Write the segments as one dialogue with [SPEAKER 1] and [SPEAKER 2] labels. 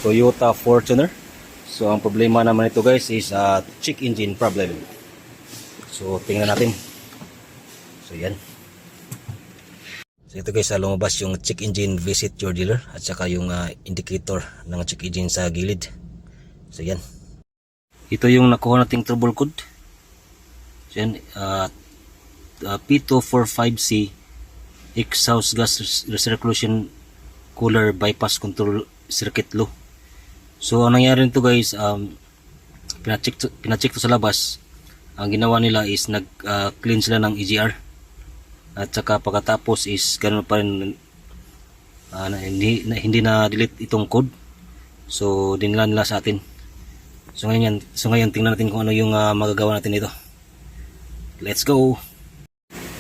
[SPEAKER 1] Toyota Fortuner. So ang problema naman ito guys is check engine problem. So tingnan natin. So yan. So ito guys, lumabas yung check engine, visit your dealer, at saka yung indicator ng check engine sa gilid. So yan. Ito yung nakuha nating trouble code. So yan, P245C exhaust gas recirculation cooler bypass control circuit low. So ang nangyari nito guys, pinacheck to sa labas. Ang ginawa nila is nag-clean sila ng EGR, at saka pagkatapos is ganoon pa rin, hindi na delete itong code. So dinala nila sa atin. So ngayon tingnan natin kung ano yung magagawa natin dito. Let's go.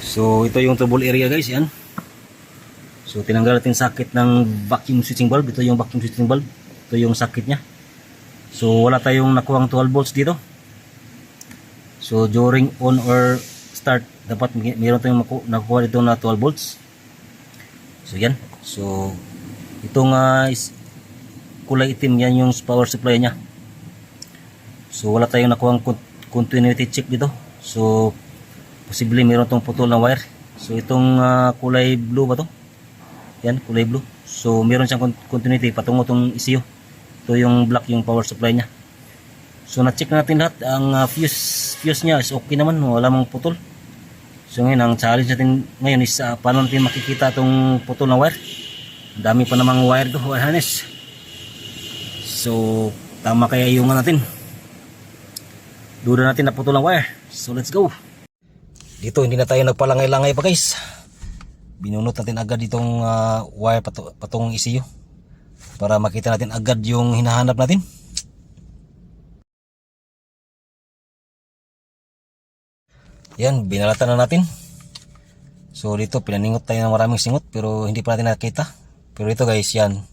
[SPEAKER 1] So ito yung trouble area guys, yan. So tinanggal natin sakit ng vacuum switching valve. Ito yung vacuum switching valve. Ito yung sakit niya. So wala tayong nakuhang 12 volts dito. So during on or start, dapat mayroon tayong nakuha dito na 12 volts. So yan. So itong kulay itim, yan yung power supply niya. So wala tayong nakuhang continuity check dito. So posible mayroon tong putol na wire. So itong kulay blue ba to? Yan, kulay blue. So meron siyang continuity patungo tong ECU. Ito yung black, yung power supply niya. So na-check natin lahat. Ang fuse niya is okay naman, wala mang putol. So ngayon ang challenge natin ngayon is paano natin makikita itong putol na wire. Ang dami pa namang wire to, wire harness. So tama kaya yung natin. Duda natin na putol ang wire. So let's go. Dito hindi na tayo nagpalangay-langay pa guys. Binunot natin agad itong wire patungong ECU para makita natin agad yung hinahanap natin. Yan, binalatan na natin. So dito pinaningot tayo ng maraming singot pero hindi pa natin nakita. Pero ito guys, yan.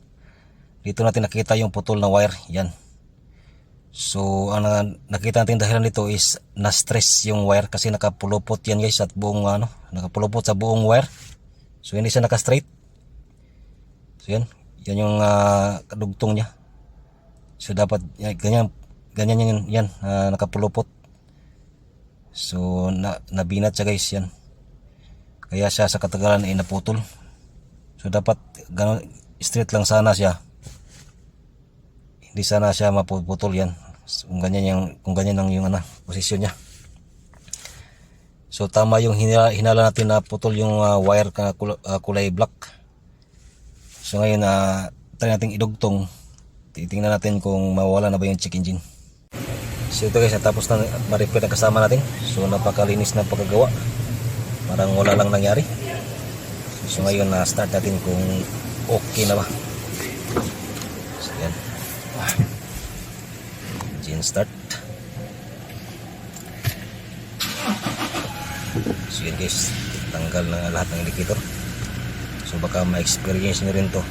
[SPEAKER 1] Dito natin nakita yung putol na wire. Yan. So ang nakita natin dahilan nito is na-stress yung wire kasi nakapulupot yan guys at buong nakapulupot sa buong wire. So hindi siya naka-straight. So yan yung kadugtong niya. So dapat ganyan yan nakapulupot. So nabinat siya guys, yan. Kaya siya sa katagalan ay naputol. So dapat ganun, straight lang sana siya. Hindi sana siya mapuputol yan. So, kung ganyan lang yung posisyon niya. So tama yung hinala natin na putol yung wire kulay black. So ngayon try natin idugtong. Titingnan natin kung mawala na ba yung check engine. So ito guys, tapos na ma-repair na kasama natin. So napakalinis na pagkagawa. Parang wala lang nangyari. So ngayon start natin kung okay na ba. So yan. Engine start. So yun guys, tanggal na lahat ng indicator. So baka ma-experience nyo rin to.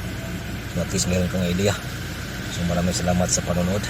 [SPEAKER 1] So at least meron kang idea. So maraming salamat sa panonood.